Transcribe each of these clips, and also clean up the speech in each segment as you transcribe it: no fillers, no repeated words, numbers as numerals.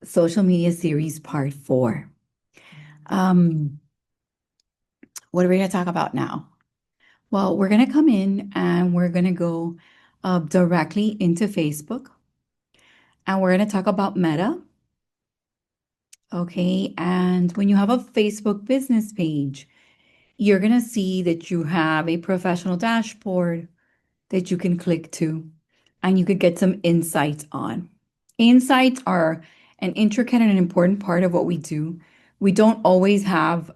Social Media Series Part 4. Um, what are we going to talk about now? Well, we're going to come in and we're going to go directly into Facebook and we're going to talk about Meta. Okay. And when you have a Facebook business page, you're going to see that you have a professional dashboard that you can click to and you could get some insights on. Insights are an intricate and an important part of what we do. We don't always have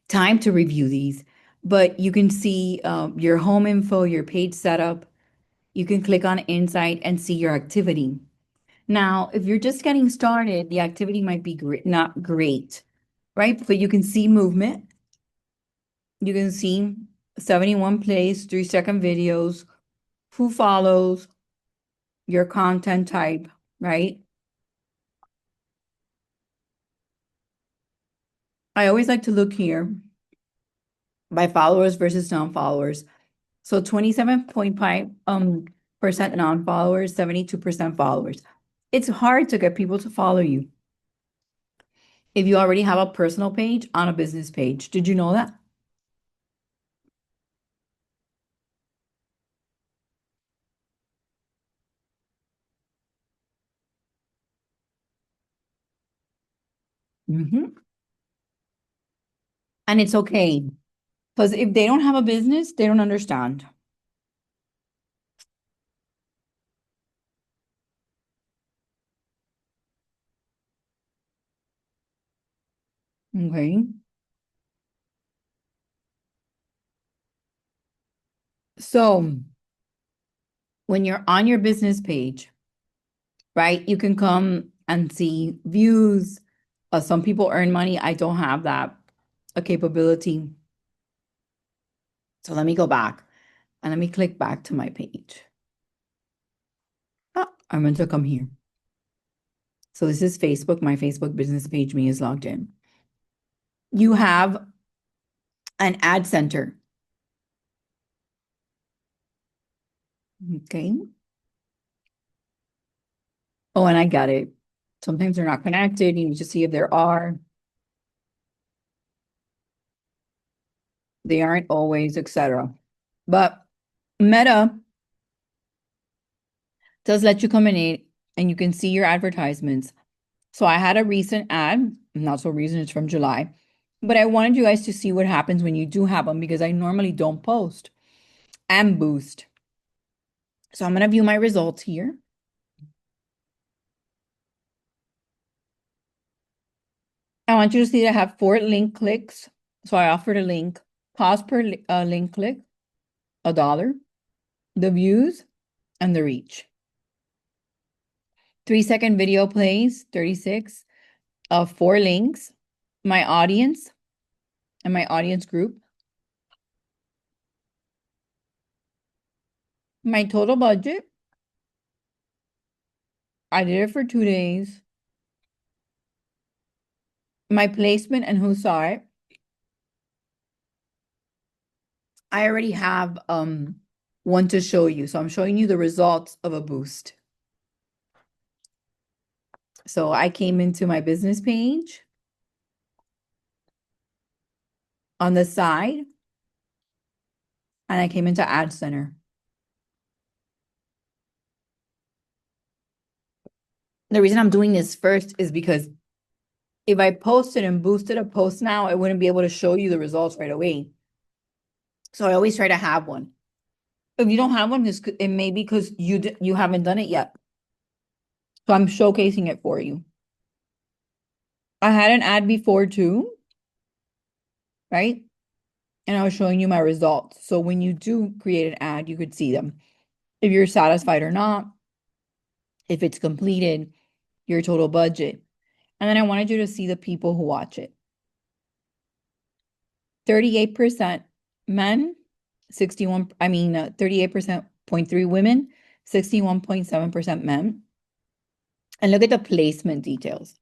time to review these, but you can see your home info, your page setup. You can click on Insight and see your activity. Now, if you're just getting started, the activity might be not great, right? But you can see movement. You can see 71 plays, 3-second videos, who follows, your content type, right? I always like to look here by followers versus non-followers. So 27.5 percent non-followers, 72% followers. It's hard to get people to follow you if you already have a personal page on a business page. Did you know that? Hmm. And it's okay because if they don't have a business, they don't understand. Okay. So when you're on your business page, right, you can come and see views. Some people earn money. I don't have that a capability. So let me go back and let me click back to my page. Ah, I meant to come here. So this is Facebook. My Facebook business page, me is logged in. You have an ad center. Okay. Oh, and I got it. Sometimes they're not connected. You need to see if there are. They aren't always, etc. But Meta does let you come in it and you can see your advertisements. So I had a recent ad, not so recent, it's from July, but I wanted you guys to see what happens when you do have them because I normally don't post and boost. So I'm going to view my results here. I want you to see that I have 4 link clicks. So I offered a link. Cost per link click, $1. The views and the reach. 3-second video plays, 36. 4 links. My audience and my audience group. My total budget. I did it for 2 days. My placement and who saw it. I already have one to show you. So I'm showing you the results of a boost. So I came into my business page on the side and I came into Ad Center. The reason I'm doing this first is because if I posted and boosted a post now, I wouldn't be able to show you the results right away. So I always try to have one. If you don't have one, it may be because you haven't done it yet. So I'm showcasing it for you. I had an ad before too, right? And I was showing you my results. So when you do create an ad, you could see them. If you're satisfied or not, if it's completed, your total budget. And then I wanted you to see the people who watch it. 38% men, 38% 0.3 women, 61.7% men. And look at the placement details.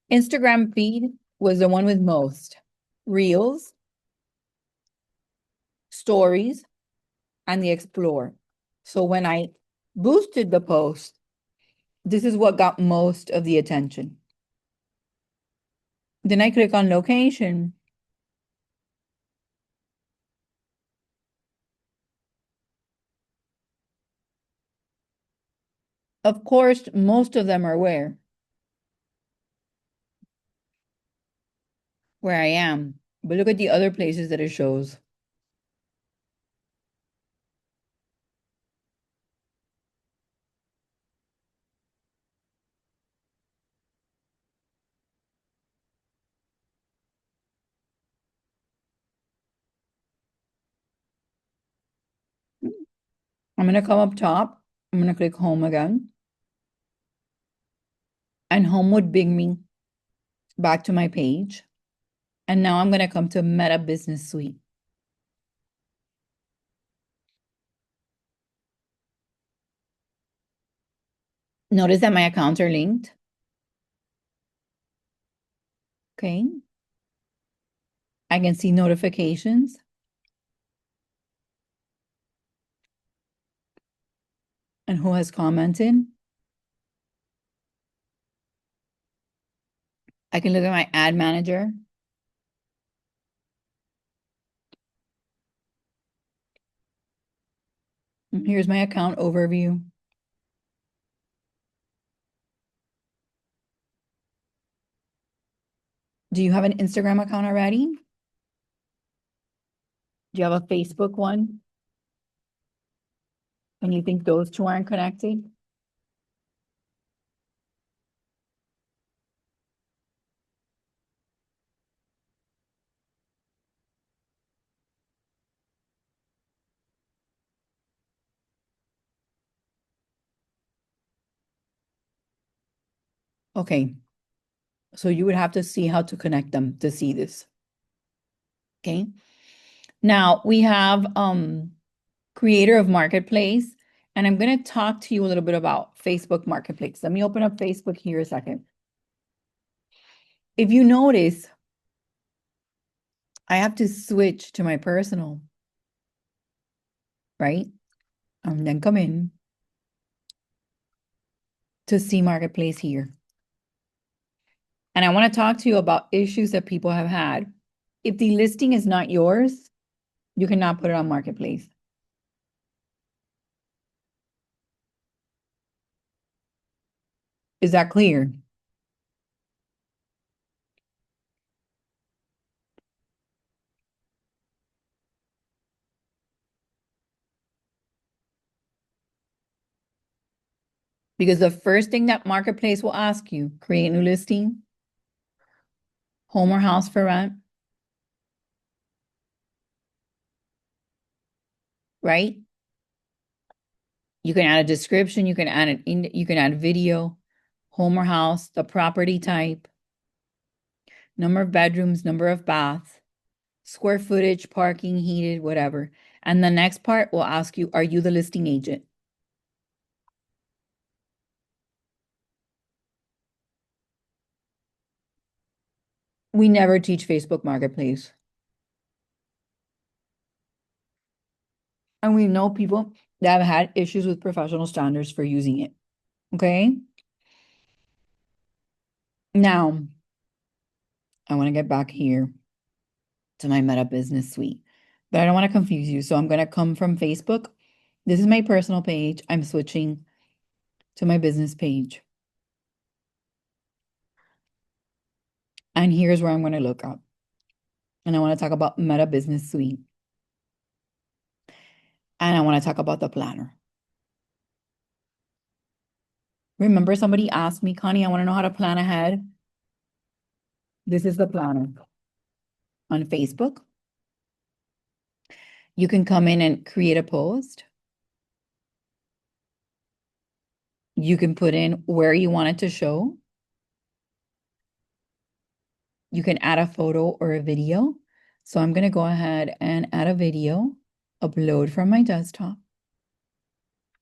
Instagram feed was the one with most. Reels, stories, and the explore. So when I boosted the post. This is what got most of the attention. Then I click on location. Of course, most of them are where I am. But look at the other places that it shows. I'm going to come up top. I'm going to click home again. And home would bring me back to my page. And now I'm going to come to Meta Business Suite. Notice that my accounts are linked. Okay. I can see notifications. And who has commented. I can look at my ad manager. And here's my account overview. Do you have an Instagram account already? Do you have a Facebook one? And you think those two aren't connected? Okay. So you would have to see how to connect them to see this. Okay. Now we have creator of marketplace, and I'm going to talk to you a little bit about Facebook Marketplace. Let me open up Facebook here a second. If you notice, I have to switch to my personal, right? And then come in to see Marketplace here. And I want to talk to you about issues that people have had. If the listing is not yours, you cannot put it on Marketplace. Is that clear? Because the first thing that Marketplace will ask you, create new listing, home or house for rent, right? You can add a description, you can add video, home or house, the property type, number of bedrooms, number of baths, square footage, parking, heated, whatever. And the next part will ask you, are you the listing agent? We never teach Facebook Marketplace. And we know people that have had issues with professional standards for using it. Okay. Now, I want to get back here to my Meta Business Suite, but I don't want to confuse you. So I'm going to come from Facebook. This is my personal page. I'm switching to my business page. And here's where I'm going to look up. And I want to talk about Meta Business Suite. And I want to talk about the planner. Remember, somebody asked me, Connie, I want to know how to plan ahead. This is the planner on Facebook. You can come in and create a post. You can put in where you want it to show. You can add a photo or a video. So I'm going to go ahead and add a video, upload from my desktop.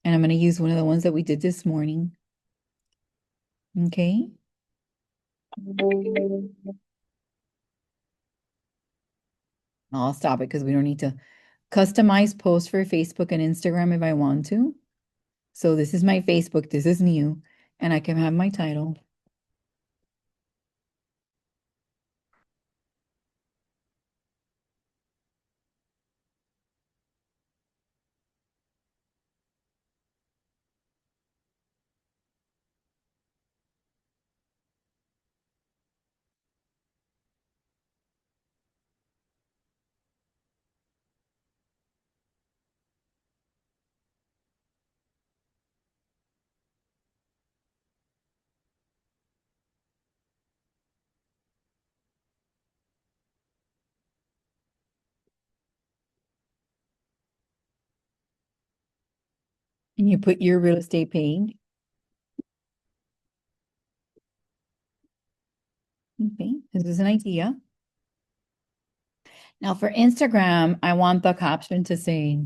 And I'm going to use one of the ones that we did this morning. Okay. I'll stop it because we don't need to customize posts for Facebook and Instagram if I want to. So this is my Facebook. This is new. And I can have my title. And you put your real estate paid. Okay, this is an idea. Now for Instagram, I want the caption to say,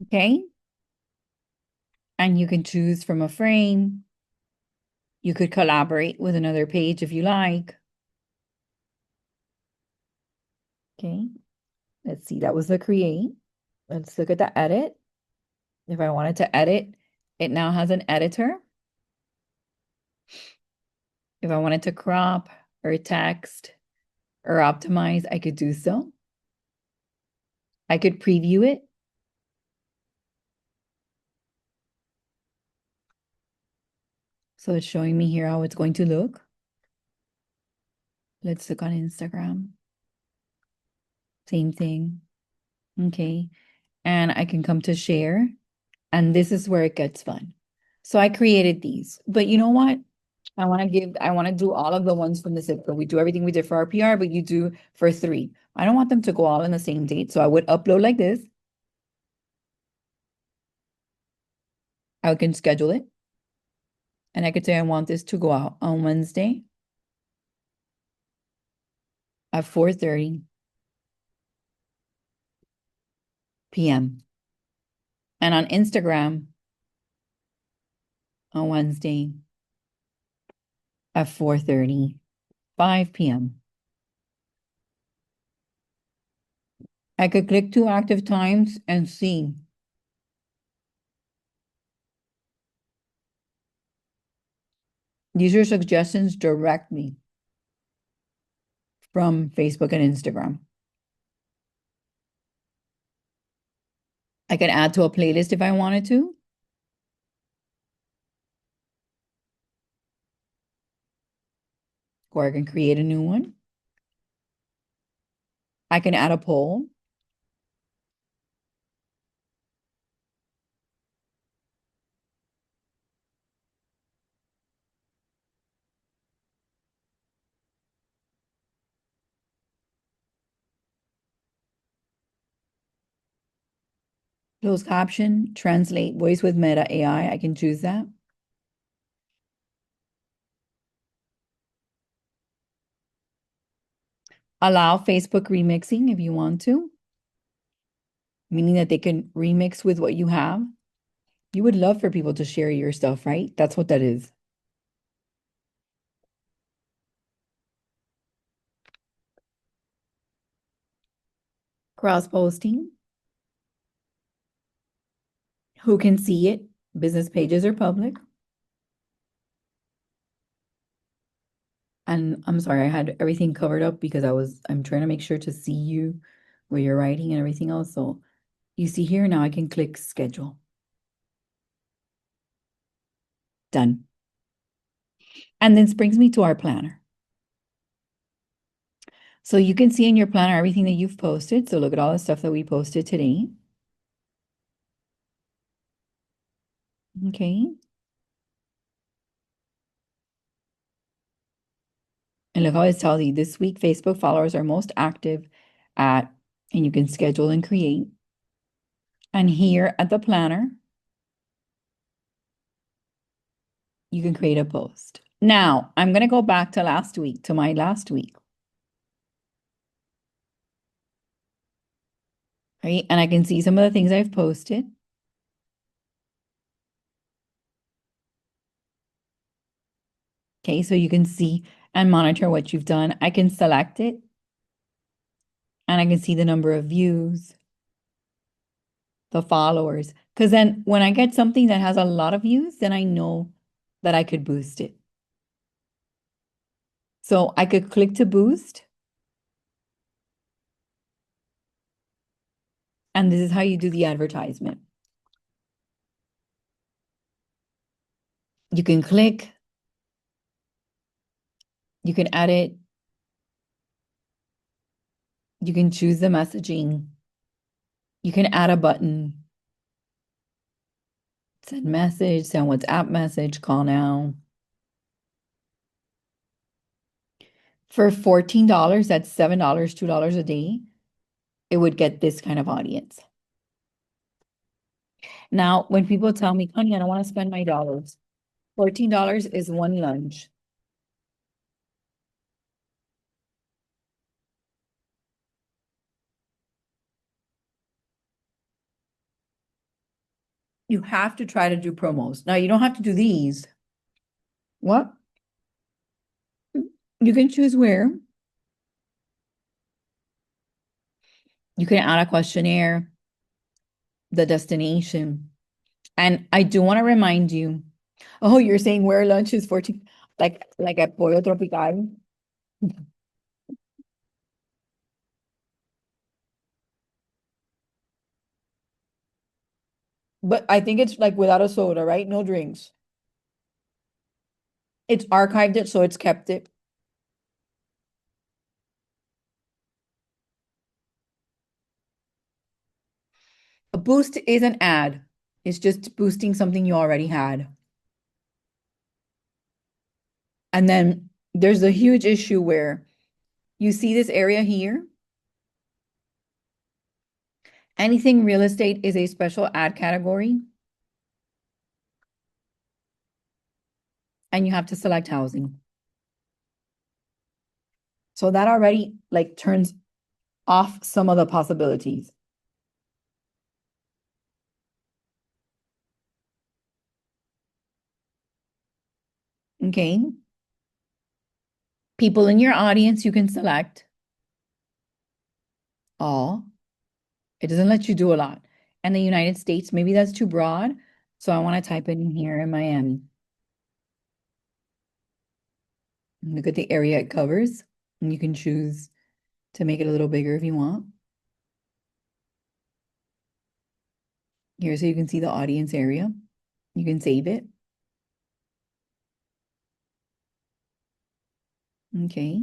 okay? And you can choose from a frame. You could collaborate with another page if you like. Okay, let's see. That was the create. Let's look at the edit. If I wanted to edit, it now has an editor. If I wanted to crop or text or optimize, I could do so. I could preview it. So it's showing me here how it's going to look. Let's look on Instagram. Same thing. Okay. And I can come to share. And this is where it gets fun. So I created these. But you know what? I want to do all of the ones from the zip code. We do everything we did for our PR, but you do for 3. I don't want them to go all in the same date. So I would upload like this. I can schedule it. And I could say I want this to go out on Wednesday at 4:30 p.m. And on Instagram on Wednesday at 4:35 p.m. I could click 2 active times and see. These are suggestions directly from Facebook and Instagram. I can add to a playlist if I wanted to. Or I can create a new one. I can add a poll. Close caption, translate voice with Meta AI. I can choose that. Allow Facebook remixing if you want to, meaning that they can remix with what you have. You would love for people to share your stuff, right? That's what that is. Cross posting. Who can see it? Business pages are public. And I'm sorry, I had everything covered up because I'm trying to make sure to see you where you're writing and everything else. So you see here now I can click schedule. Done. And this brings me to our planner. So you can see in your planner everything that you've posted. So look at all the stuff that we posted today. Okay. And look how it's telling you this week, Facebook followers are most active at, and you can schedule and create. And here at the planner, you can create a post. Now, I'm going to go back to last week, to my last week. right? And I can see some of the things I've posted. Okay, so you can see and monitor what you've done. I can select it and I can see the number of views, the followers. Because then when I get something that has a lot of views, then I know that I could boost it. So I could click to boost. And this is how you do the advertisement. You can click, you can edit, you can choose the messaging, you can add a button, send message, send WhatsApp message, call now. For $14, that's $7, $2 a day, it would get this kind of audience. Now, when people tell me, honey, I don't want to spend my dollars, $14 is one lunch. You have to try to do promos. Now, you don't have to do these. What? You can choose where. You can add a questionnaire, the destination. And I do want to remind you, oh, you're saying where lunch is 14, like at Pollo Tropical. But I think it's like without a soda, right? No drinks. It's archived it, so it's kept it. A boost is an ad. It's just boosting something you already had. And then there's a huge issue where you see this area here. Anything real estate is a special ad category, and you have to select housing. So that already like turns off some of the possibilities. Okay. People in your audience, you can select all. It doesn't let you do a lot. And the United States, maybe that's too broad. So I want to type it in here in Miami. Look at the area it covers. And you can choose to make it a little bigger if you want. Here, so you can see the audience area. You can save it. Okay.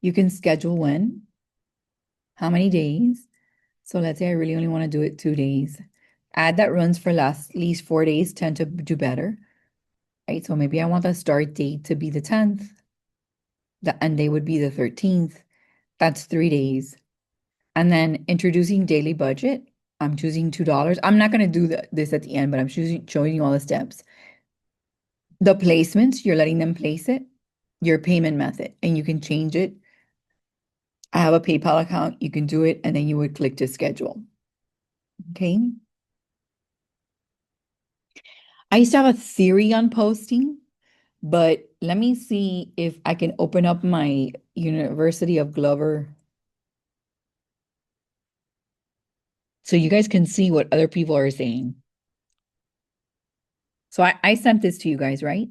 You can schedule when, how many days. So let's say I really only want to do it 2 days. Ad that runs for at least 4 days tend to do better, right? So maybe I want the start date to be the 10th. The end day would be the 13th. That's 3 days. And then introducing daily budget. I'm choosing $2. I'm not going to do this at the end, but I'm showing you all the steps. The placements, you're letting them place it. Your payment method, and you can change it. I have a PayPal account. You can do it, and then you would click to schedule. Okay. I used to have a theory on posting, but let me see if I can open up my University of Glover so you guys can see what other people are saying. So I sent this to you guys, right?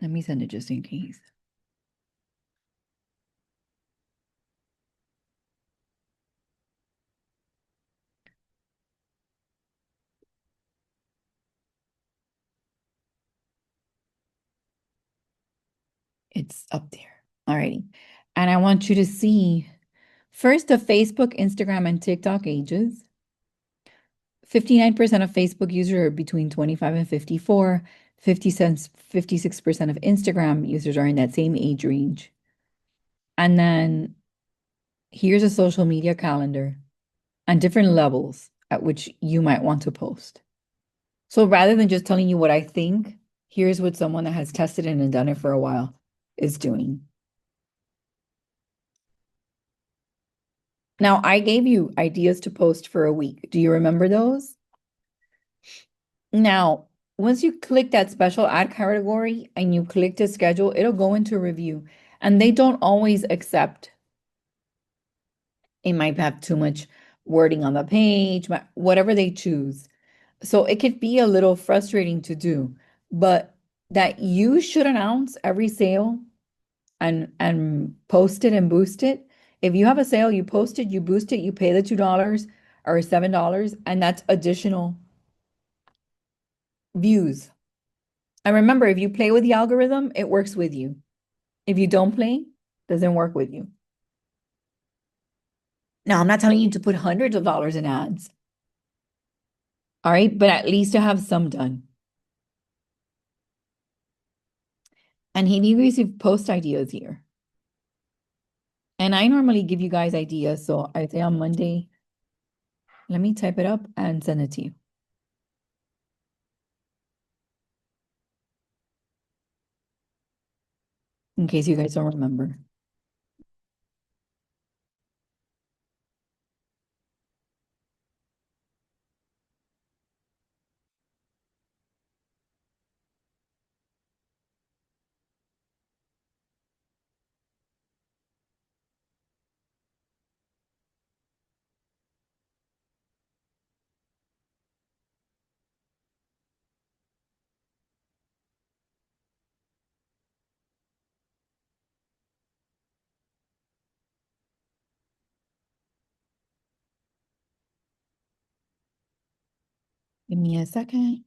Let me send it just in case. It's up there. All righty. And I want you to see first the Facebook, Instagram, and TikTok ages. 59% of Facebook users are between 25 and 54. 56% of Instagram users are in that same age range. And then here's a social media calendar and different levels at which you might want to post. So rather than just telling you what I think, here's what someone that has tested it and done it for a while is doing. Now, I gave you ideas to post for a week. Do you remember those? Now, once you click that special ad category and you click to schedule, it'll go into review. And they don't always accept. It might have too much wording on the page, whatever they choose. So it could be a little frustrating to do, but that you should announce every sale and post it and boost it. If you have a sale, you post it, you boost it, you pay the $2 or $7, and that's additional views. And remember, if you play with the algorithm, it works with you. If you don't play, it doesn't work with you. Now, I'm not telling you to put hundreds of dollars in ads. All right, but at least to have some done. And he gives you post ideas here. And I normally give you guys ideas. So I say on Monday, let me type it up and send it to you. In case you guys don't remember. Give me a second.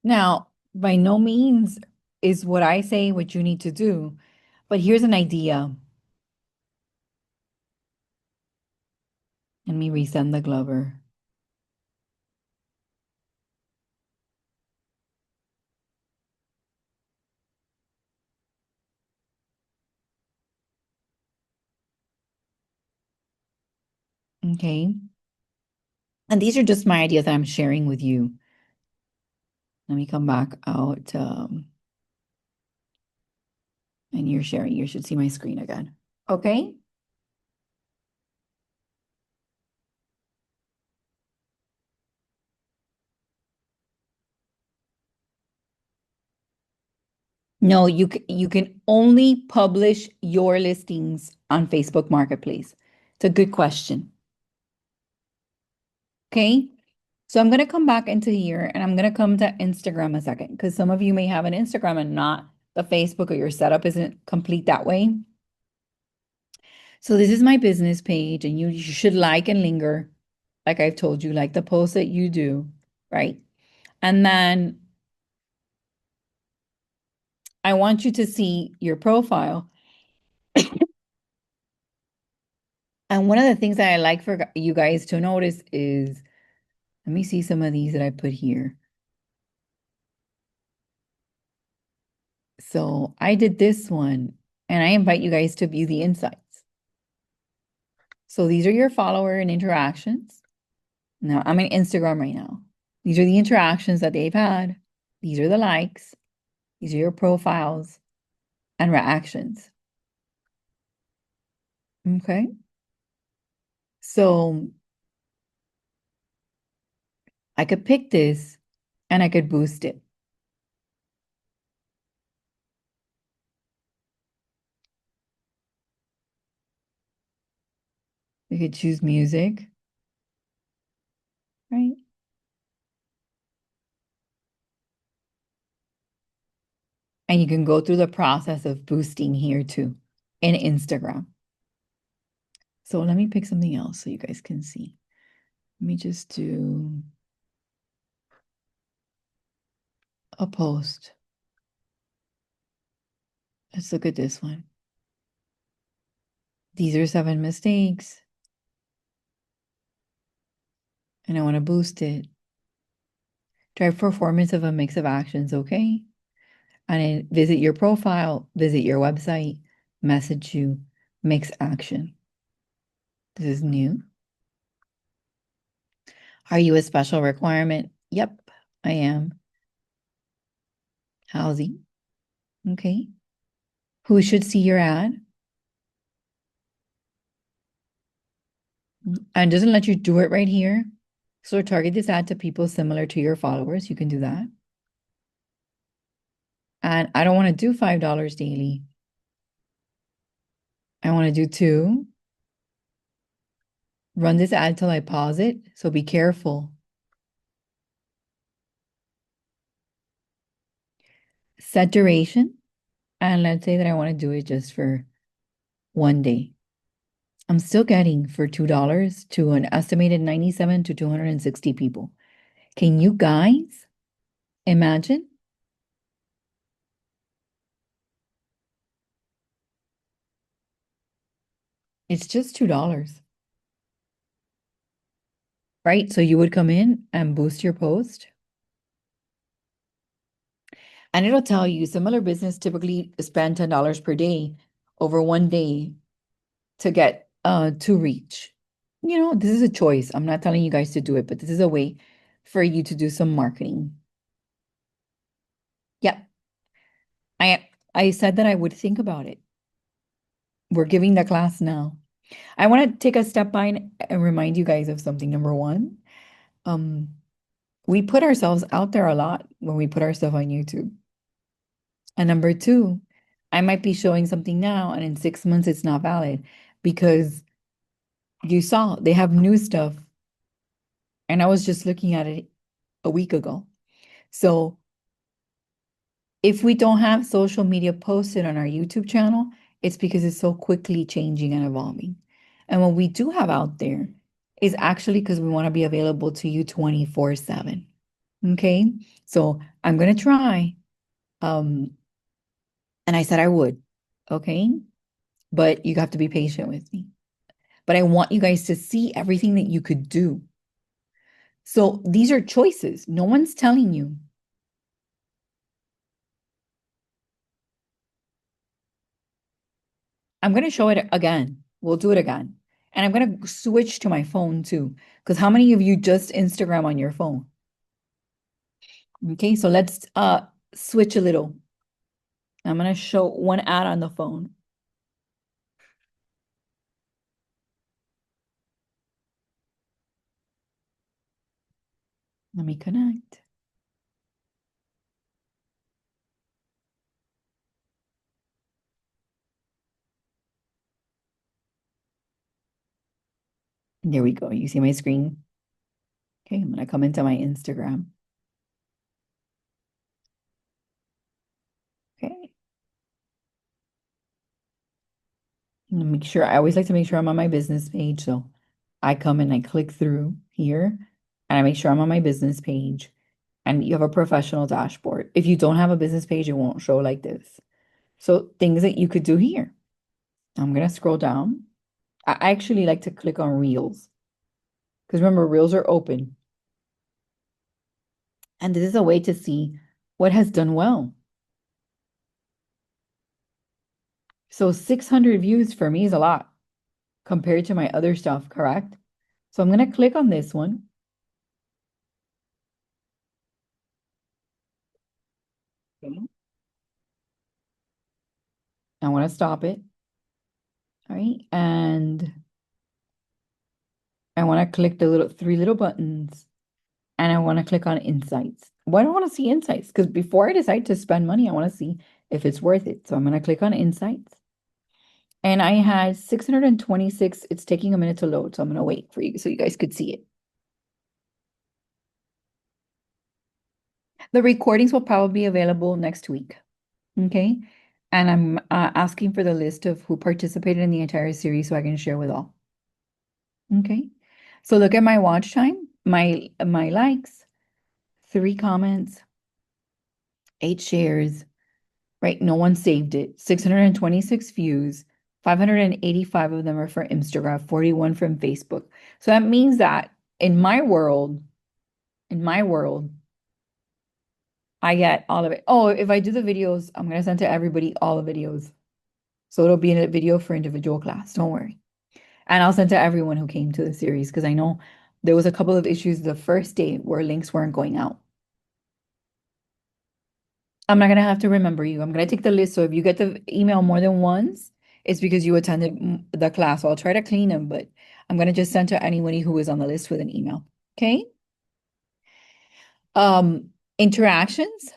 Now, by no means is what I say what you need to do, but here's an idea. Let me resend the Glover. Okay. And these are just my ideas that I'm sharing with you. Let me come back out. And you're sharing. You should see my screen again. Okay. No, you can only publish your listings on Facebook Marketplace. It's a good question. Okay. So I'm going to come back into here and I'm going to come to Instagram a second because some of you may have an Instagram and not the Facebook, or your setup isn't complete that way. So this is my business page and you should like and linger, like I've told you, like the posts that you do, right? And then I want you to see your profile. And one of the things that I like for you guys to notice is, let me see some of these that I put here. So I did this one and I invite you guys to view the insights. So these are your follower and interactions. Now I'm in Instagram right now. These are the interactions that they've had. These are the likes. These are your profiles and reactions. Okay. So I could pick this and I could boost it. You could choose music, right? And you can go through the process of boosting here too in Instagram. So let me pick something else so you guys can see. Let me just do a post. Let's look at this one. These are 7 mistakes. and I want to boost it. Drive performance of a mix of actions, okay? And then visit your profile, visit your website, message you, mix action. This is new. Are you a special requirement? Yep, I am. Housing. Okay. Who should see your ad? And doesn't let you do it right here. So target this ad to people similar to your followers. You can do that. And I don't want to do $5 daily. I want to do 2. Run this ad till I pause it. So be careful. Set duration. And let's say that I want to do it just for 1 day. I'm still getting for $2 to an estimated 97 to 260 people. Can you guys imagine? It's just $2, right? So you would come in and boost your post. And it'll tell you similar business typically spend $10 per day over 1 day to get to reach. You know, this is a choice. I'm not telling you guys to do it, but this is a way for you to do some marketing. Yep. I said that I would think about it. We're giving the class now. I want to take a step by and remind you guys of something. Number one, we put ourselves out there a lot when we put our stuff on YouTube. And number two, I might be showing something now, and in 6 months it's not valid because you saw they have new stuff. And I was just looking at it a week ago. So if we don't have social media posted on our YouTube channel, it's because it's so quickly changing and evolving. And what we do have out there is actually because we want to be available to you 24/7. Okay. So I'm going to try. And I said I would. Okay. But you have to be patient with me. But I want you guys to see everything that you could do. So these are choices. No one's telling you. I'm going to show it again. We'll do it again. And I'm going to switch to my phone too. Because how many of you just Instagram on your phone? Okay, so let's switch a little. I'm going to show one ad on the phone. Let me connect. There we go. You see my screen? Okay, I'm going to come into my Instagram. Okay. Make sure, I always like to make sure I'm on my business page. So I come and I click through here and I make sure I'm on my business page and you have a professional dashboard. If you don't have a business page, it won't show like this. So things that you could do here. I'm going to scroll down. I actually like to click on Reels because remember, Reels are open. And this is a way to see what has done well. So 600 views for me is a lot compared to my other stuff, correct? So I'm going to click on this one. Okay. I want to stop it. All right. And I want to click the 3 little buttons and I want to click on insights. Why do I want to see insights? Because before I decide to spend money, I want to see if it's worth it. So I'm going to click on insights. And I had 626. It's taking a minute to load. So I'm going to wait for you so you guys could see it. The recordings will probably be available next week. Okay. And I'm asking for the list of who participated in the entire series so I can share with all. Okay. So look at my watch time, my likes, 3 comments, 8 shares, right? No one saved it. 626 views, 585 of them are for Instagram, 41 from Facebook. So that means that in in my world, I get all of it. Oh, if I do the videos, I'm gonna send to everybody all the videos. So it'll be in a video for individual class. Don't worry. And I'll send to everyone who came to the series because I know there was a couple of issues the first day where links weren't going out. I'm not gonna have to remember you. I'm gonna take the list. So if you get the email more than once, it's because you attended the class. So I'll try to clean them, but I'm gonna just send to anybody who is on the list with an email. Okay. Interactions,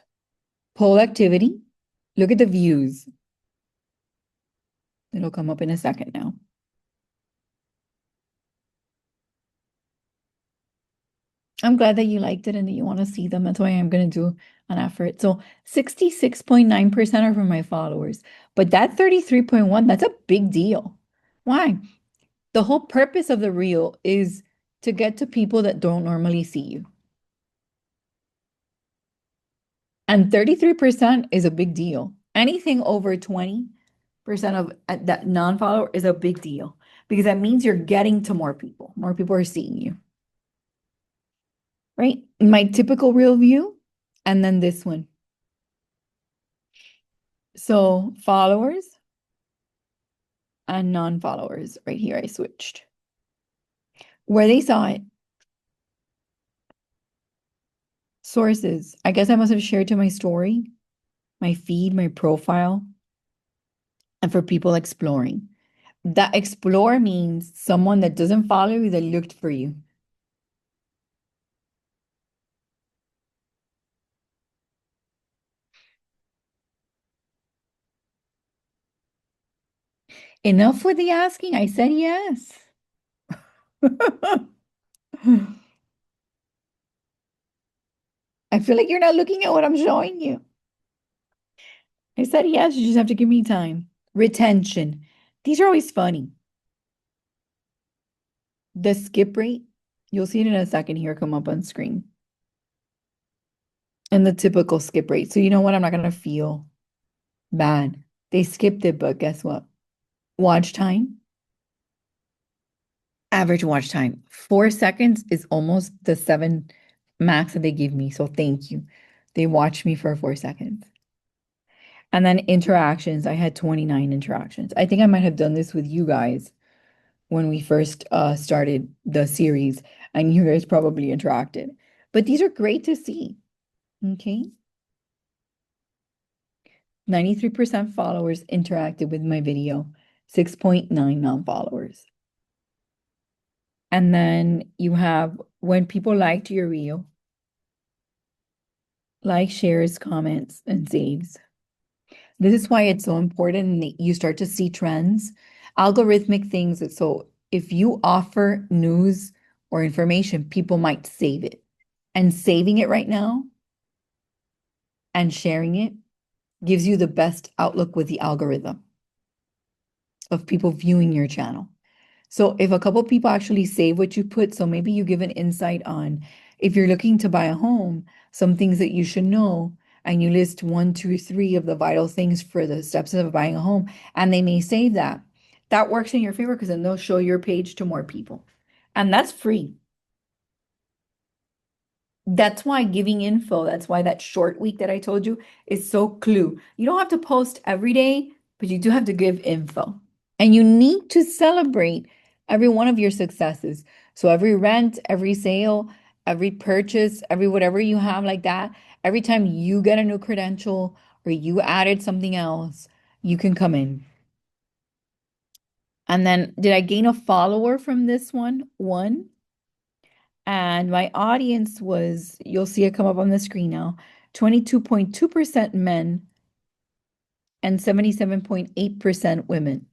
poll activity. Look at the views. It'll come up in a second now. I'm glad that you liked it and that you want to see them. That's why I'm going to do an effort. So 66.9% are from my followers, but that 33.1, that's a big deal. Why? The whole purpose of the reel is to get to people that don't normally see you. And 33% is a big deal. Anything over 20% of that non-follower is a big deal because that means you're getting to more people. More people are seeing you. Right? My typical reel view, and then this one. So followers and non-followers right here, I switched. Where they saw it. Sources. I guess I must have shared to my story, my feed, my profile, and for people exploring. That explore means someone that doesn't follow you that looked for you. Enough with the asking. I said yes. I feel like you're not looking at what I'm showing you. I said yes, you just have to give me time. Retention. These are always funny. The skip rate, you'll see it in a second here come up on screen. And the typical skip rate. So you know what? I'm not going to feel bad. They skipped it, but guess what? Watch time. Average watch time. 4 seconds is almost the 7 max that they give me. So thank you. They watched me for 4 seconds. And then interactions. I had 29 interactions. I think I might have done this with you guys when we first started the series, and you guys probably interacted. But these are great to see. Okay. 93% followers interacted with my video, 6.9 non-followers. And then you have when people liked your reel, like, shares, comments, and saves. This is why it's so important that you start to see trends, algorithmic things. So if you offer news or information, people might save it. And saving it right now and sharing it gives you the best outlook with the algorithm of people viewing your channel. So if a couple people actually save what you put, so maybe you give an insight on if you're looking to buy a home, some things that you should know, and you list 1, 2, 3 of the vital things for the steps of buying a home, and they may save that. That works in your favor because then they'll show your page to more people. And that's free. That's why giving info, that's why that short week that I told you is so clue. You don't have to post every day, but you do have to give info. And you need to celebrate every one of your successes. So every rent, every sale, every purchase, every whatever you have like that, every time you get a new credential or you added something else, you can come in. And then did I gain a follower from this one? One. And my audience was, you'll see it come up on the screen now, 22.2% men and 77.8% women.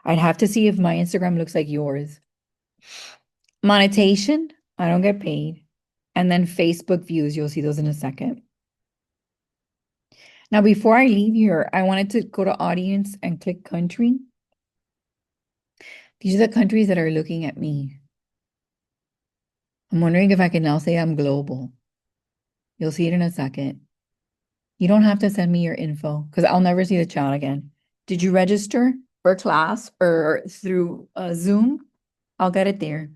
I'd have to see if my Instagram looks like yours. Monetization, I don't get paid. And then Facebook views, you'll see those in a second. Now, before I leave here, I wanted to go to audience and click country. These are the countries that are looking at me. I'm wondering if I can now say I'm global. You'll see it in a second. You don't have to send me your info because I'll never see the chat again. Did you register for class or through Zoom? I'll get it there.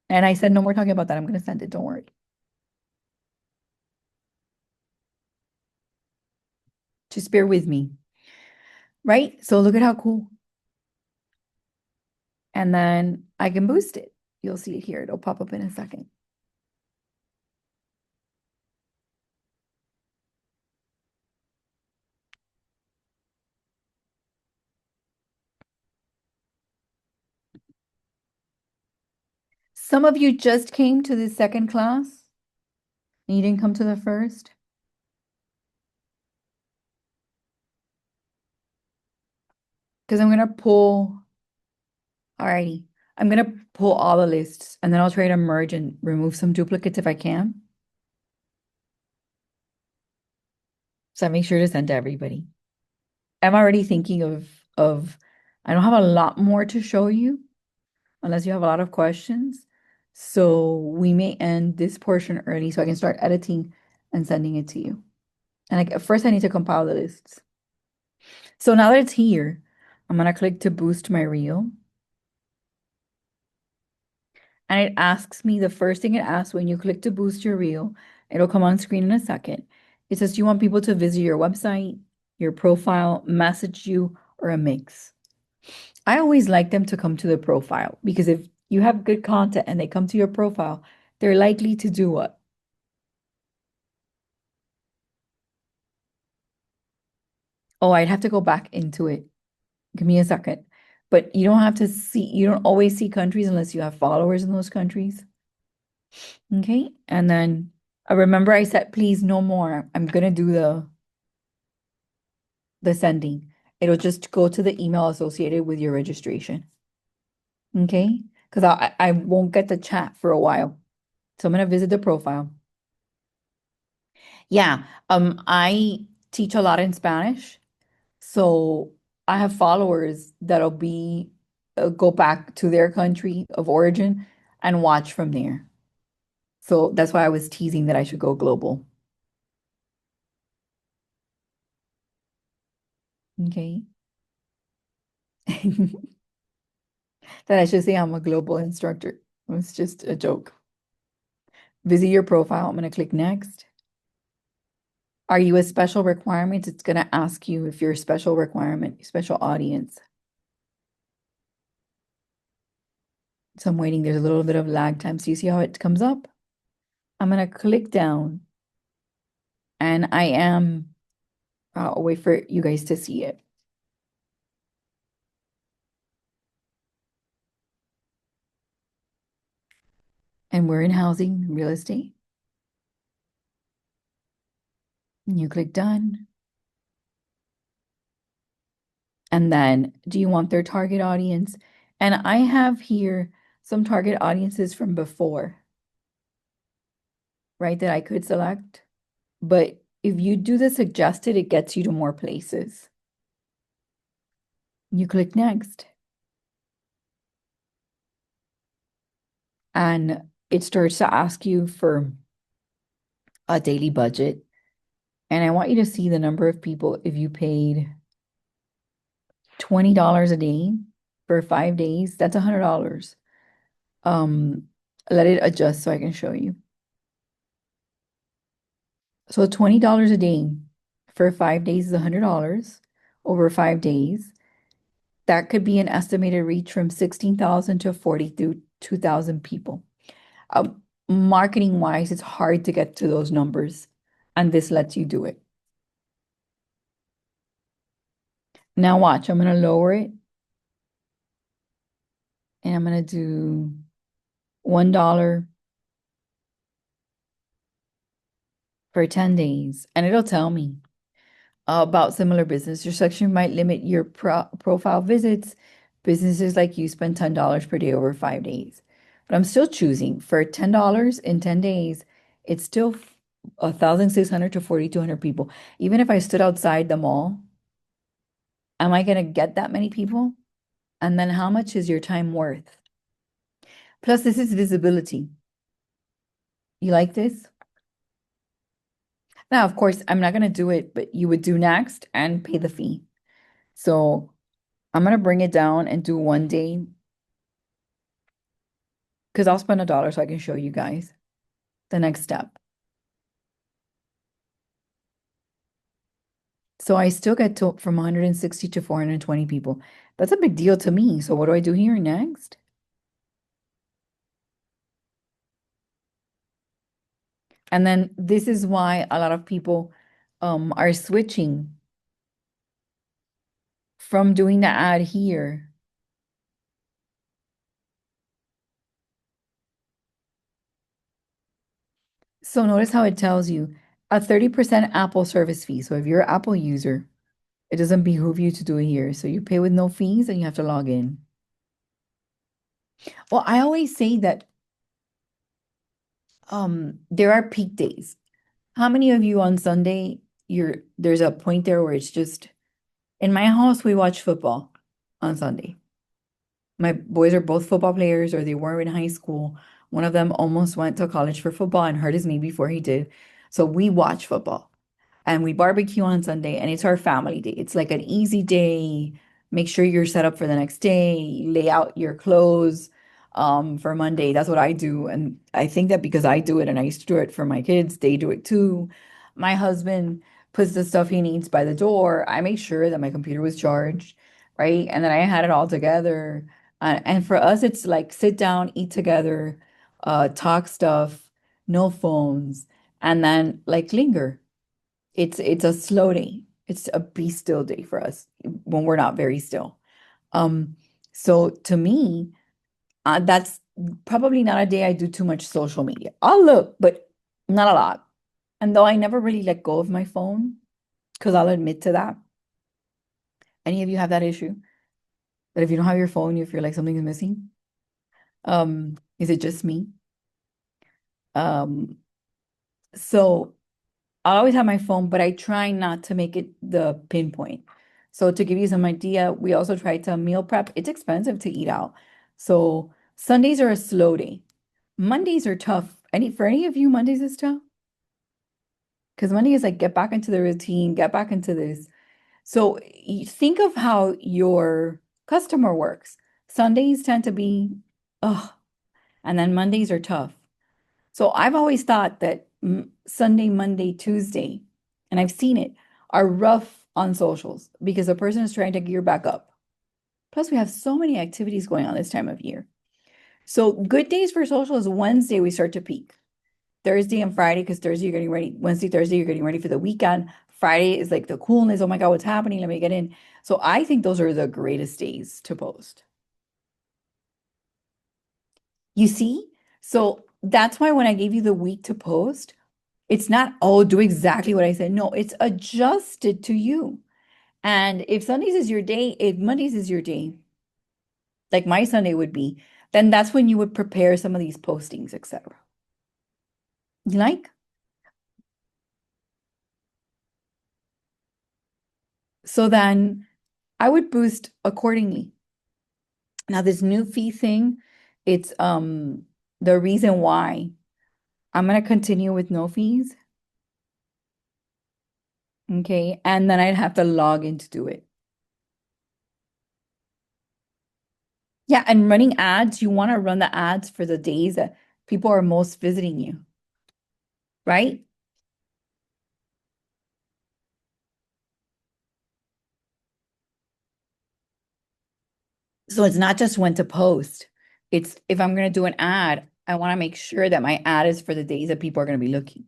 And I said, no more talking about that. I'm going to send it. Don't worry. Just bear with me. Right? So look at how cool. And then I can boost it. You'll see it here. It'll pop up in a second. Some of you just came to the second class and you didn't come to the first. Because I'm going to pull, alrighty. I'm going to pull all the lists and then I'll try to merge and remove some duplicates if I can. So I make sure to send to everybody. I'm already thinking of I don't have a lot more to show you unless you have a lot of questions. So we may end this portion early so I can start editing and sending it to you. And first I need to compile the lists. So now that it's here, I'm gonna click to boost my reel. And it asks me, the first thing it asks when you click to boost your reel, it'll come on screen in a second. It says, do you want people to visit your website, your profile, message you, or a mix? I always like them to come to the profile because if you have good content and they come to your profile, they're likely to do what? Oh, I'd have to go back into it. Give me a second. But you don't have to see, you don't always see countries unless you have followers in those countries. Okay. And then I remember I said, please no more. I'm gonna do the sending. It'll just go to the email associated with your registration. Okay. Because I won't get the chat for a while. So I'm gonna visit the profile. Yeah, I teach a lot in Spanish, so I have followers that'll be go back to their country of origin and watch from there. So that's why I was teasing that I should go global. Okay. That I should say I'm a global instructor. It was just a joke. Visit your profile. I'm going to click next. Are you a special requirement? It's going to ask you if you're a special requirement, special audience. So I'm waiting. There's a little bit of lag time. So you see how it comes up? I'm going to click down and I am, I'll wait for you guys to see it. And we're in housing, real estate. And you click done. And then do you want their target audience? And I have here some target audiences from before, right, that I could select. But if you do the suggested, it gets you to more places. You click next. And it starts to ask you for a daily budget. And I want you to see the number of people if you paid $20 a day for 5 days, that's $100. Let it adjust so I can show you. So $20 a day for 5 days is $100 over 5 days. That could be an estimated reach from 16,000 to 42,000 people. Marketing wise, it's hard to get to those numbers, and this lets you do it. Now watch, I'm going to lower it and I'm going to do $1 for 10 days, and it'll tell me about similar business. Your section might limit your profile visits. Businesses like you spend $10 per day over 5 days. But I'm still choosing for $10 in 10 days, it's still 1,600 to 4,200 people. Even if I stood outside the mall, am I going to get that many people? And then how much is your time worth? Plus, this is visibility. You like this? Now, of course, I'm not gonna do it, but you would do next and pay the fee. So I'm gonna bring it down and do 1 day because I'll spend $1 so I can show you guys the next step. So I still get to from 160 to 420 people. That's a big deal to me. So what do I do here next? And then this is why a lot of people are switching from doing the ad here. So notice how it tells you a 30% Apple service fee. So if you're an Apple user, it doesn't behoove you to do it here. So you pay with no fees and you have to log in. Well, I always say that there are peak days. How many of you on Sunday, there's a point there where it's just in my house we watch football on Sunday. My boys are both football players or they were in high school. One of them almost went to college for football and hurt his knee before he did. So we watch football and we barbecue on Sunday and it's our family day. It's like an easy day. Make sure you're set up for the next day, lay out your clothes for Monday. That's what I do. And I think that because I do it and I used to do it for my kids, they do it too. My husband puts the stuff he needs by the door. I make sure that my computer was charged, right? And then I had it all together. And for us, it's like sit down, eat together, talk stuff, no phones, and then like linger. It's a slow day. It's a be still day for us when we're not very still. Um, so to me, that's probably not a day I do too much social media. I'll look, but not a lot. And though I never really let go of my phone, because I'll admit to that. Any of you have that issue? That if you don't have your phone, you feel like something is missing? Is it just me? Um, so I always have my phone, but I try not to make it the pinpoint. So to give you some idea, we also try to meal prep. It's expensive to eat out. So Sundays are a slow day. Mondays are tough. For any of you, Mondays is tough? Because Monday is like get back into the routine, get back into this. So you think of how your customer works. Sundays tend to be, oh, and then Mondays are tough. So I've always thought that Sunday, Monday, Tuesday, and I've seen it, are rough on socials because the person is trying to gear back up. Plus, we have so many activities going on this time of year. So good days for social is Wednesday, we start to peak. Thursday and Friday, because Thursday you're getting ready. Wednesday, Thursday, you're getting ready for the weekend. Friday is like the coolness. Oh my God, what's happening? Let me get in. So I think those are the greatest days to post. You see? So that's why when I gave you the week to post, it's not, oh, do exactly what I said. No, it's adjusted to you. And if Sundays is your day, if Mondays is your day, like my Sunday would be, then that's when you would prepare some of these postings, etc. You like? So then I would boost accordingly. Now this new fee thing, it's the reason why I'm gonna continue with no fees. Okay. And then I'd have to log in to do it. Yeah, and running ads, you want to run the ads for the days that people are most visiting you, right? So it's not just when to post. It's if I'm going to do an ad, I want to make sure that my ad is for the days that people are going to be looking.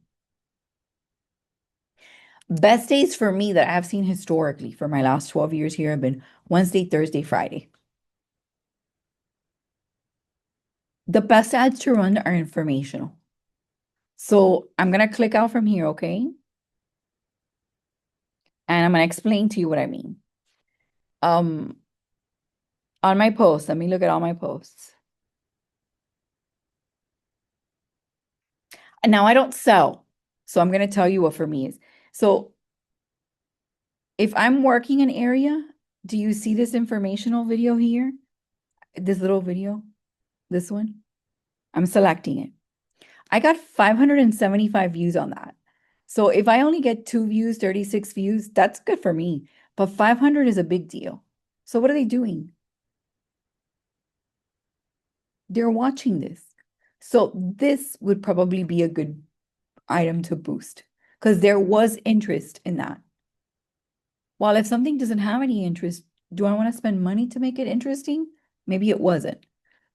Best days for me that I have seen historically for my last 12 years here have been Wednesday, Thursday, Friday. The best ads to run are informational. So I'm going to click out from here, okay? And I'm going to explain to you what I mean. Um, on my posts, let me look at all my posts. And now I don't sell. So I'm going to tell you what for me is. So if I'm working an area, do you see this informational video here? This little video, this one? I'm selecting it. I got 575 views on that. So if I only get 2 views, 36 views, that's good for me. But 500 is a big deal. So what are they doing? They're watching this. So this would probably be a good item to boost because there was interest in that. While if something doesn't have any interest, do I want to spend money to make it interesting? Maybe it wasn't.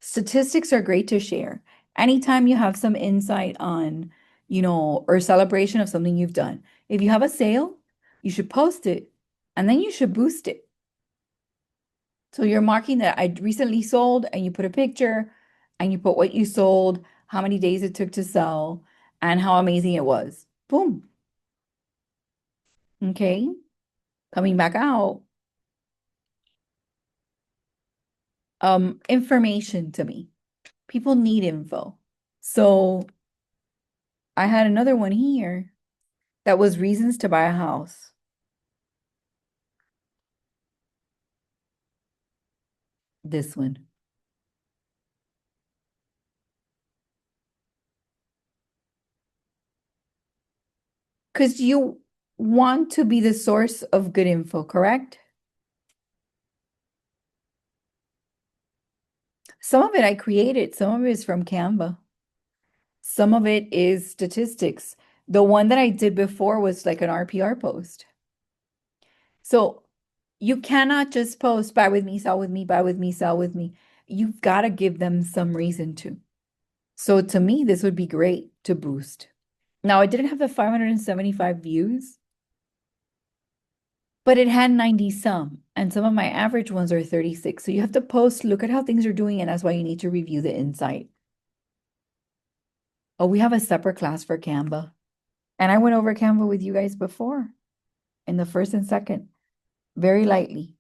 Statistics are great to share. Anytime you have some insight on, or celebration of something you've done. If you have a sale, you should post it and then you should boost it. So you're marking that I recently sold and you put a picture and you put what you sold, how many days it took to sell, and how amazing it was. Boom. Okay. Coming back out. Information to me. People need info. So I had another one here that was reasons to buy a house. This one. Because you want to be the source of good info, correct? Some of it I created, some of it is from Canva. Some of it is statistics. The one that I did before was like an RPR post. So you cannot just post buy with me, sell with me, buy with me, sell with me. You've got to give them some reason to. So to me, this would be great to boost. Now, I didn't have the 575 views, but it had 90 some, and some of my average ones are 36. So you have to post, look at how things are doing, and that's why you need to review the insight. Oh, we have a separate class for Canva. And I went over Canva with you guys before in the first and second, very lightly.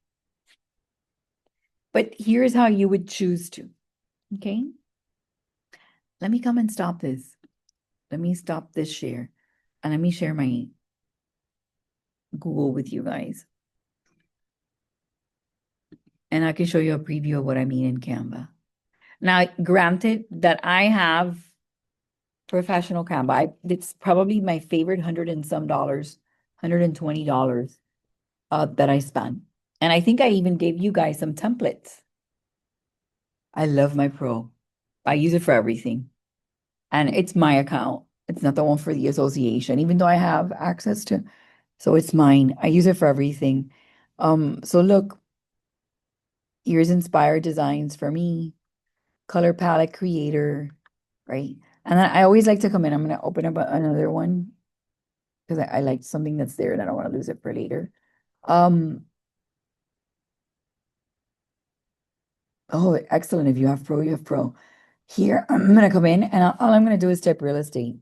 But here's how you would choose to. Okay. Let me come and stop this. Let me stop this share and let me share my Google with you guys. And I can show you a preview of what I mean in Canva. Now, granted that I have professional Canva, it's probably my favorite hundred and some dollars, $120 that I spent. And I think I even gave you guys some templates. I love my pro. I use it for everything. And it's my account. It's not the one for the association, even though I have access to. So it's mine. I use it for everything. So look, here's inspired designs for me, color palette creator, right? And then I always like to come in. I'm going to open up another one because I like something that's there and I don't want to lose it for later. Oh, excellent. If you have pro, you have pro. Here, I'm going to come in and all I'm going to do is type real estate.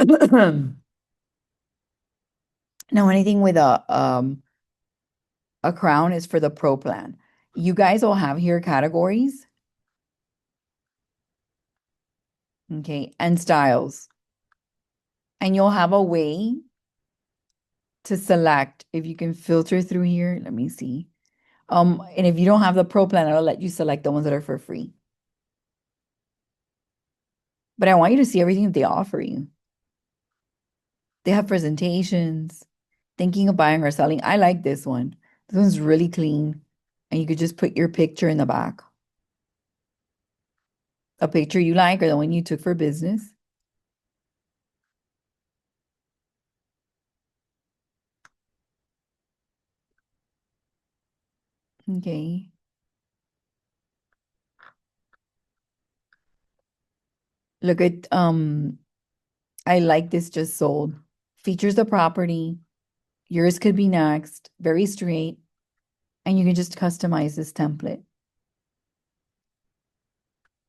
Now, anything with a crown is for the pro plan. You guys all have here categories, okay, and styles. And you'll have a way to select if you can filter through here. Let me see. And if you don't have the pro plan, it'll let you select the ones that are for free. But I want you to see everything that they offer you. They have presentations, thinking of buying or selling. I like this one. This one's really clean. And you could just put your picture in the back. A picture you like or the one you took for business. Okay. Look at I like this just sold. Features the property. Yours could be next. Very straight. And you can just customize this template.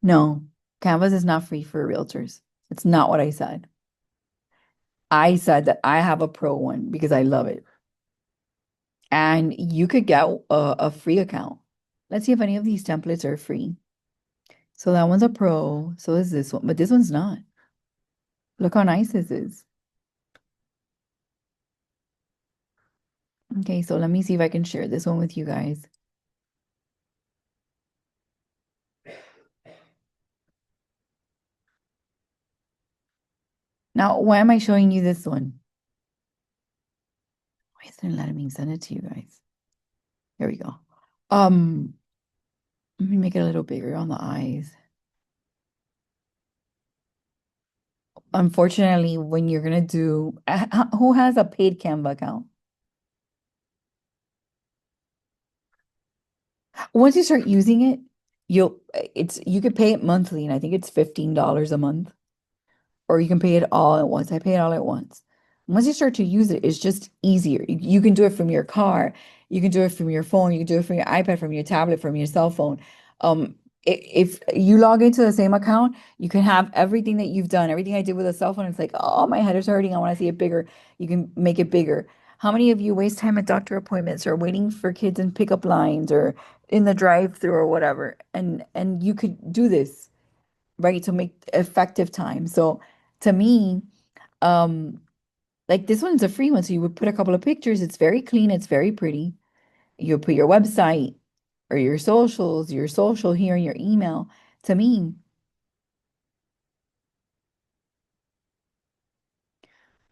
No, Canvas is not free for realtors. It's not what I said. I said that I have a pro one because I love it. And you could get a free account. Let's see if any of these templates are free. So that one's a pro. So is this one, but this one's not. Look how nice this is. Okay, so let me see if I can share this one with you guys. Now, why am I showing you this one? Why isn't it letting me send it to you guys? There we go. Um, Let me make it a little bigger on the eyes. Unfortunately, when you're gonna do, who has a paid Canva account? Once you start using it, you could pay it monthly, and I think it's $15 a month. Or you can pay it all at once. I pay it all at once. Once you start to use it, it's just easier. You can do it from your car, you can do it from your phone, you can do it from your iPad, from your tablet, from your cell phone. Um, if you log into the same account, you can have everything that you've done, everything I did with a cell phone. It's like, oh, my head is hurting. I want to see it bigger. You can make it bigger. How many of you waste time at doctor appointments or waiting for kids in pickup lines or in the drive-through or whatever? And you could do this, right, to make effective time. So to me, um, like this one's a free one. So you would put a couple of pictures. It's very clean, it's very pretty. You put your website or your socials, your social here, and your email. To me,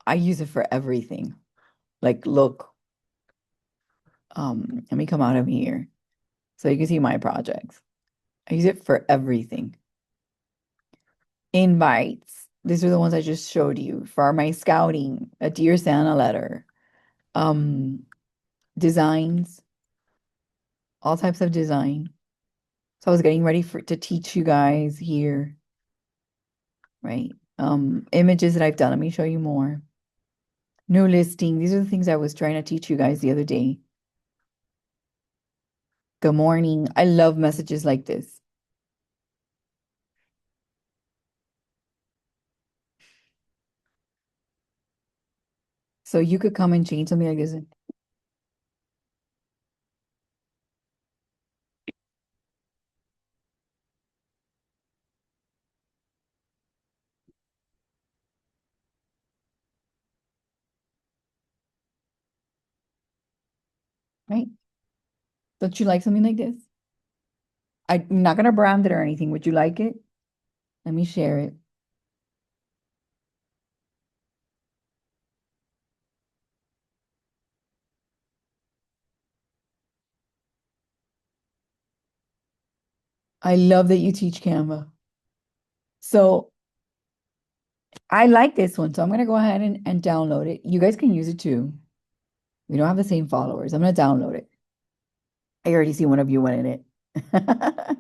I use it for everything. Like, look, let me come out of here so you can see my projects. I use it for everything. Invites. These are the ones I just showed you for my scouting, a Dear Santa letter, um, designs, all types of design. So I was getting ready for to teach you guys here, right? Images that I've done. Let me show you more. New listing. These are the things I was trying to teach you guys the other day. Good morning. I love messages like this. So you could come and change something like this, right? Don't you like something like this? I'm not gonna brand it or anything. Would you like it? Let me share it. I love that you teach Canva. So I like this one. So I'm gonna go ahead and download it. You guys can use it too. We don't have the same followers. I'm gonna download it. I already see one of you wanted it.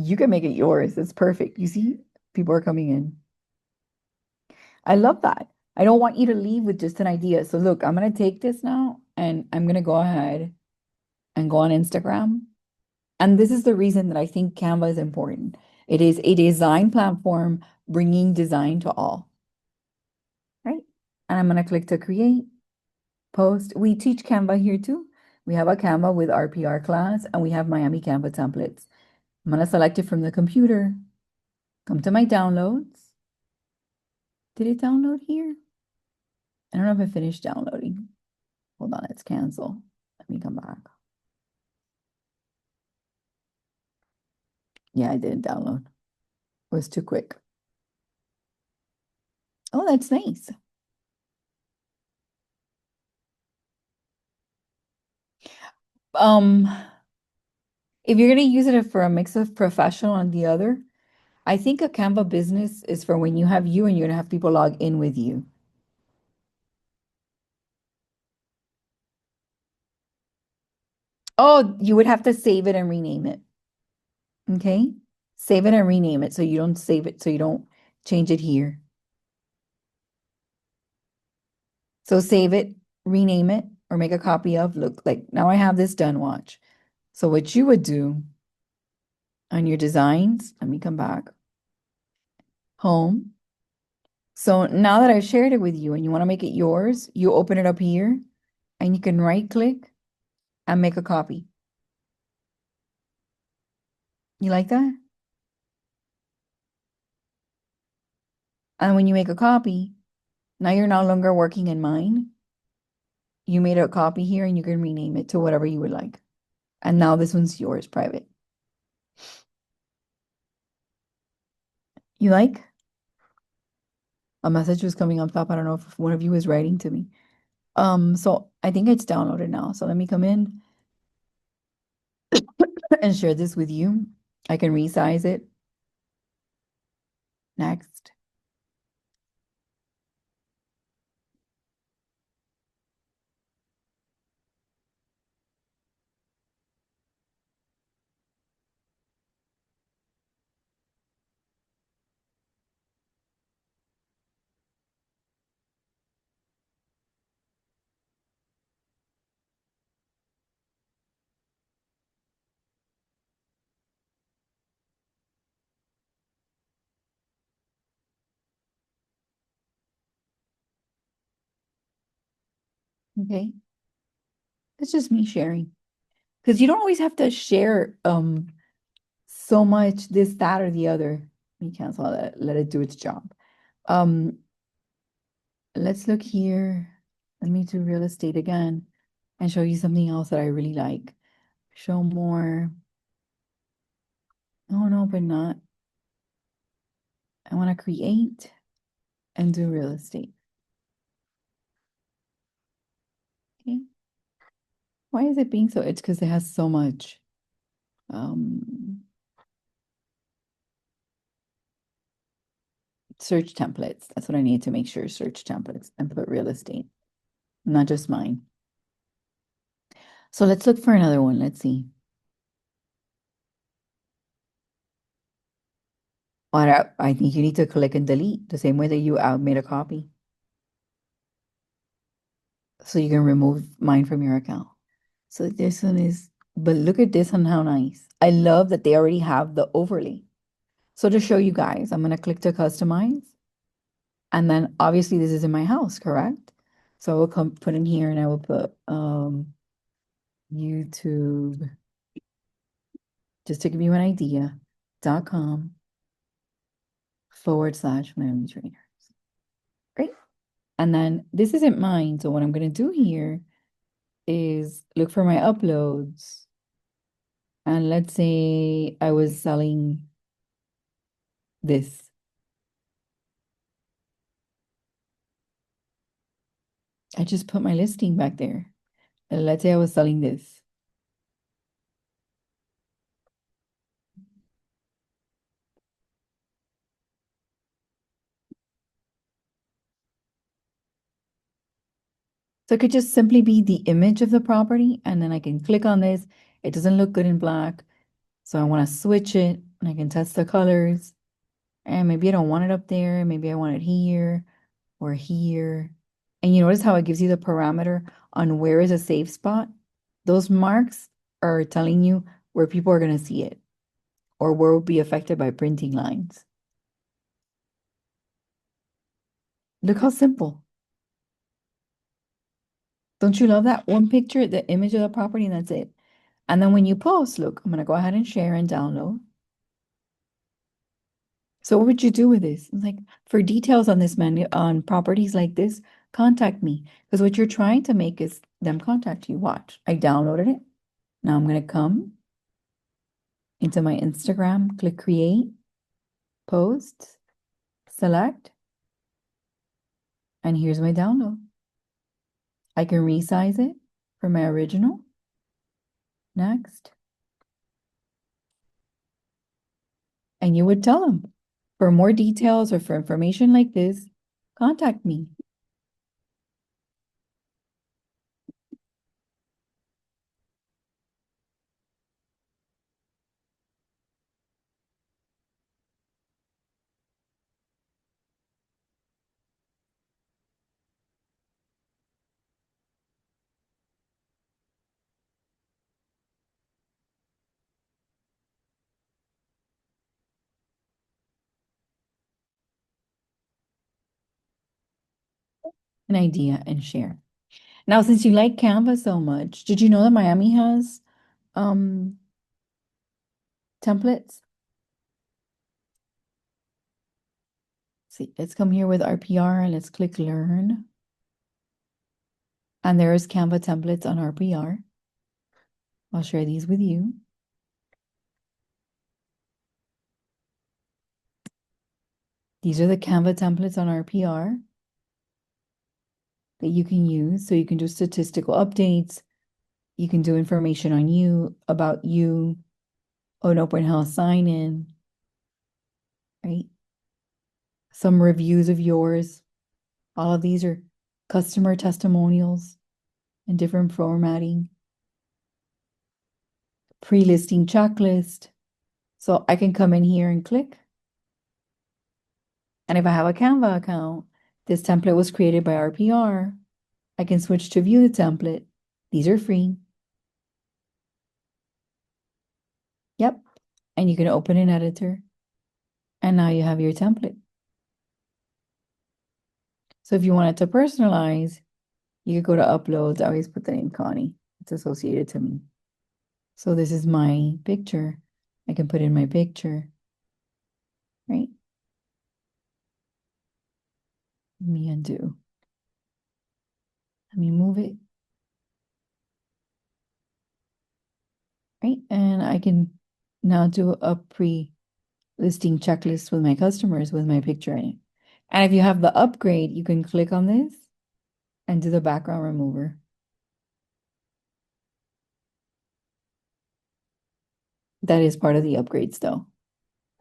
You can make it yours. It's perfect. You see, people are coming in. I love that. I don't want you to leave with just an idea. So look, I'm gonna take this now and I'm gonna go ahead and go on Instagram. And this is the reason that I think Canva is important. It is a design platform bringing design to all, right? And I'm gonna click to create, post. We teach Canva here too. We have a Canva with our PR class and we have Miami Canva templates. I'm gonna select it from the computer, come to my downloads. Did it download here? I don't know if it finished downloading. Hold on, it's cancel. Let me come back. Yeah, I didn't download. It was too quick. Oh, that's nice. Um, if you're gonna use it for a mix of professional and the other, I think a Canva business is for when you have you and you're gonna have people log in with you. Oh, you would have to save it and rename it. Okay? Save it and rename it so you don't save it, so you don't change it here. So save it, rename it, or make a copy of. Look, like now I have this done, watch. So what you would do on your designs, let me come back. Home. So now that I've shared it with you and you want to make it yours, you open it up here and you can right click and make a copy. You like that? And when you make a copy, now you're no longer working in mine. You made a copy here and you can rename it to whatever you would like. And now this one's yours, private. You like? A message was coming up top. I don't know if one of you is writing to me. So I think it's downloaded now. So let me come in and share this with you. I can resize it. Next. Okay. It's just me sharing. Because you don't always have to share so much this, that, or the other. Let me cancel that. Let it do its job. Um, let's look here. Let me do real estate again and show you something else that I really like. Show more. Oh no, but not. I want to create and do real estate. Okay. Why is it being so? It's because it has so much. Um, search templates. That's what I need to make sure. Search templates and put real estate, not just mine. So let's look for another one. Let's see. I think you need to click and delete the same way that you made a copy. So you can remove mine from your account. So this one is, but look at this one, how nice. I love that they already have the overlay. So to show you guys, I'm going to click to customize. And then obviously this is in my house, correct? So I will come put in here and I will put YouTube, just to give you an idea, .com/miamitrainers. Great. And then this isn't mine. So what I'm going to do here is look for my uploads. And let's say I was selling this. I just put my listing back there. And let's say I was selling this. So it could just simply be the image of the property, and then I can click on this. It doesn't look good in black. So I want to switch it, and I can test the colors. And maybe I don't want it up there. Maybe I want it here or here. And you notice how it gives you the parameter on where is a safe spot? Those marks are telling you where people are going to see it or where will be affected by printing lines. Look how simple. Don't you love that? One picture, the image of the property, and that's it. And then when you post, look, I'm going to go ahead and share and download. So what would you do with this? It's like, for details on this menu, on properties like this, contact me. Because what you're trying to make is them contact you. Watch, I downloaded it. Now I'm going to come into my Instagram, click create, post, select, and here's my download. I can resize it for my original. Next. And you would tell them, for more details or for information like this, contact me. An idea and share. Now, since you like Canva so much, did you know that Miami has templates? See, let's come here with RPR and let's click learn. And there is Canva templates on RPR. I'll share these with you. These are the Canva templates on RPR that you can use. So you can do statistical updates. You can do information on you, about you, an open house sign in, right? Some reviews of yours. All of these are customer testimonials in different formatting, pre-listing checklist. So I can come in here and click. And if I have a Canva account, this template was created by RPR. I can switch to view the template. These are free. Yep. And you can open an editor. And now you have your template. So if you wanted to personalize, you could go to uploads. I always put the name Connie. It's associated to me. So this is my picture. I can put in my picture, right? Let me undo. Let me move it, right? And I can now do a pre-listing checklist with my customers with my picture in it. And if you have the upgrade, you can click on this and do the background remover. That is part of the upgrades though.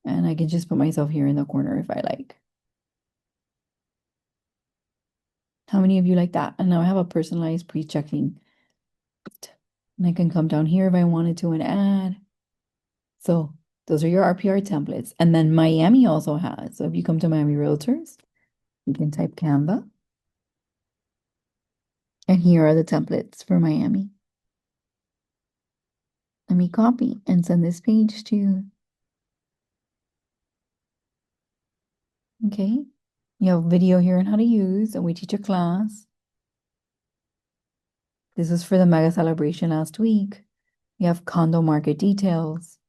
And I can just put myself here in the corner if I like. How many of you like that? And now I have a personalized pre-checking. And I can come down here if I wanted to and add. So those are your RPR templates. And then Miami also has. So if you come to Miami Realtors, you can type Canva. And here are the templates for Miami. Let me copy and send this page to you. Okay. You have a video here on how to use, and we teach a class. This is for the mega celebration last week. You have condo market details.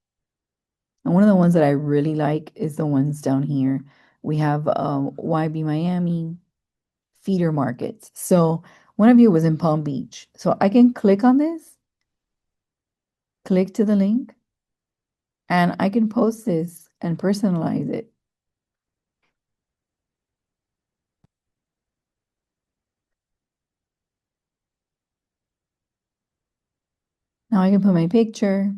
And one of the ones that I really like is the ones down here. We have YB Miami feeder markets. So one of you was in Palm Beach. So I can click on this, click to the link, and I can post this and personalize it. Now I can put my picture.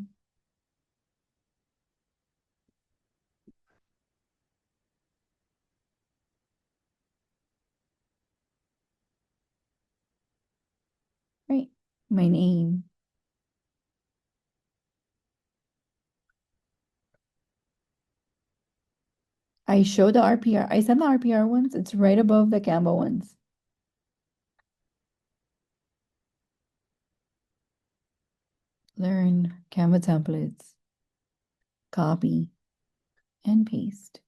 Right, my name. I show the RPR. I send the RPR ones. It's right above the Canva ones. Learn Canva templates, copy, and paste.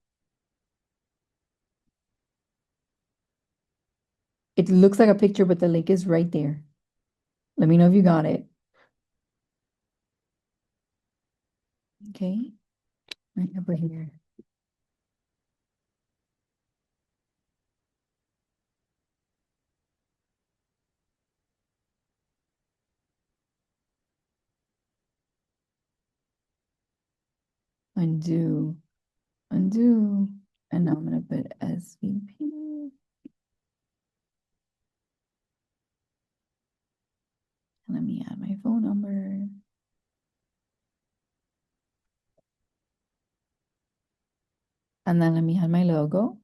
It looks like a picture, but the link is right there. Let me know if you got it. Okay, right over here. Undo, undo. And now I'm going to put SVP. And let me add my phone number. And then let me add my logo.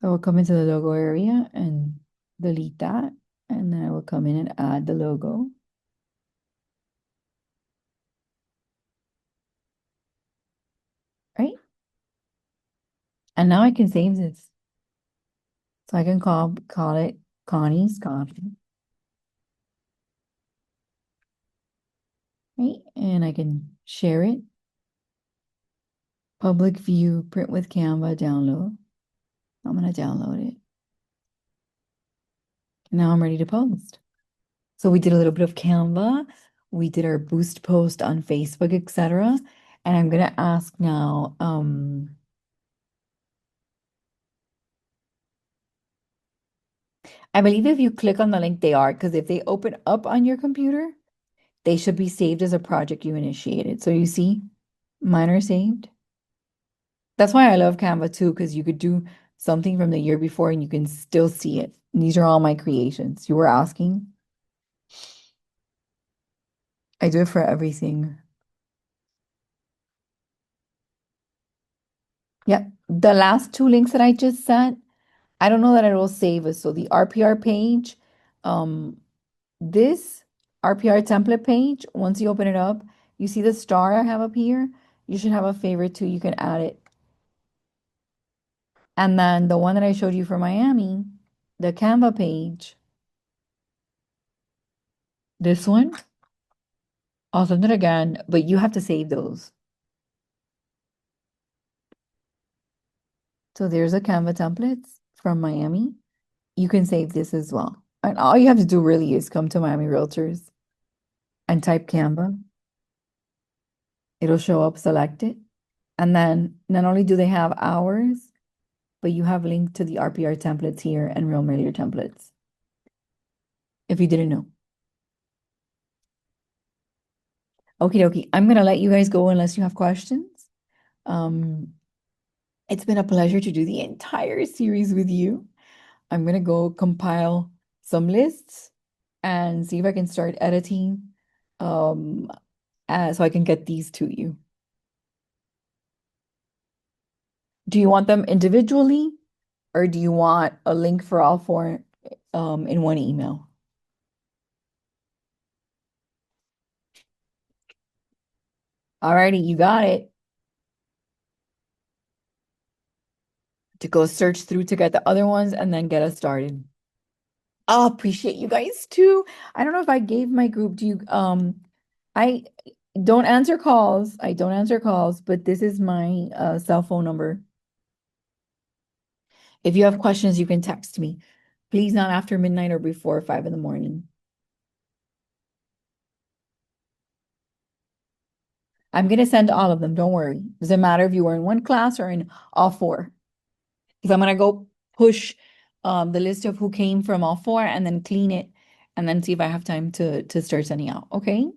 I will come into the logo area and delete that. And then I will come in and add the logo. Right? And now I can save this. So I can call it Connie's Coffee. Right? And I can share it. Public view, print with Canva, download. I'm going to download it. Now I'm ready to post. So we did a little bit of Canva. We did our boost post on Facebook, etc. And I'm going to ask now, I believe if you click on the link, they are, because if they open up on your computer, they should be saved as a project you initiated. So you see, mine are saved. That's why I love Canva too, because you could do something from the year before and you can still see it. And these are all my creations. You were asking. I do it for everything. Yep. The last two links that I just sent, I don't know that it will save us. So the RPR page, um, this RPR template page, once you open it up, you see the star I have up here. You should have a favorite too. You can add it. And then the one that I showed you for Miami, the Canva page, this one, I'll send it again, but you have to save those. So there's a Canva templates from Miami. You can save this as well. And all you have to do really is come to Miami Realtors and type Canva. It'll show up, select it. And then not only do they have ours, but you have linked to the RPR templates here and Real Mailer templates, if you didn't know. Okie dokie. I'm gonna let you guys go unless you have questions. Um, it's been a pleasure to do the entire series with you. I'm gonna go compile some lists and see if I can start editing um so I can get these to you. Do you want them individually or do you want a link for all four in one email? Alrighty, you got it. To go search through to get the other ones and then get us started. Oh, appreciate you guys too. I don't know if I gave my group, do you I don't answer calls. I don't answer calls, but this is my cell phone number. If you have questions, you can text me. Please not after midnight or before 5 in the morning. I'm gonna send all of them, don't worry. Doesn't matter if you were in one class or in all four. Because I'm gonna go push the list of who came from all four and then clean it and then see if I have time to start sending out. Okay.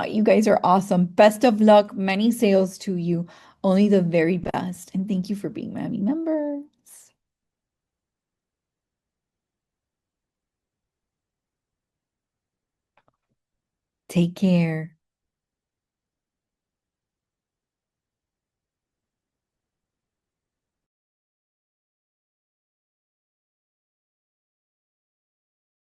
You guys are awesome. Best of luck. Many sales to you. Only the very best. And thank you for being Miami members. Take care.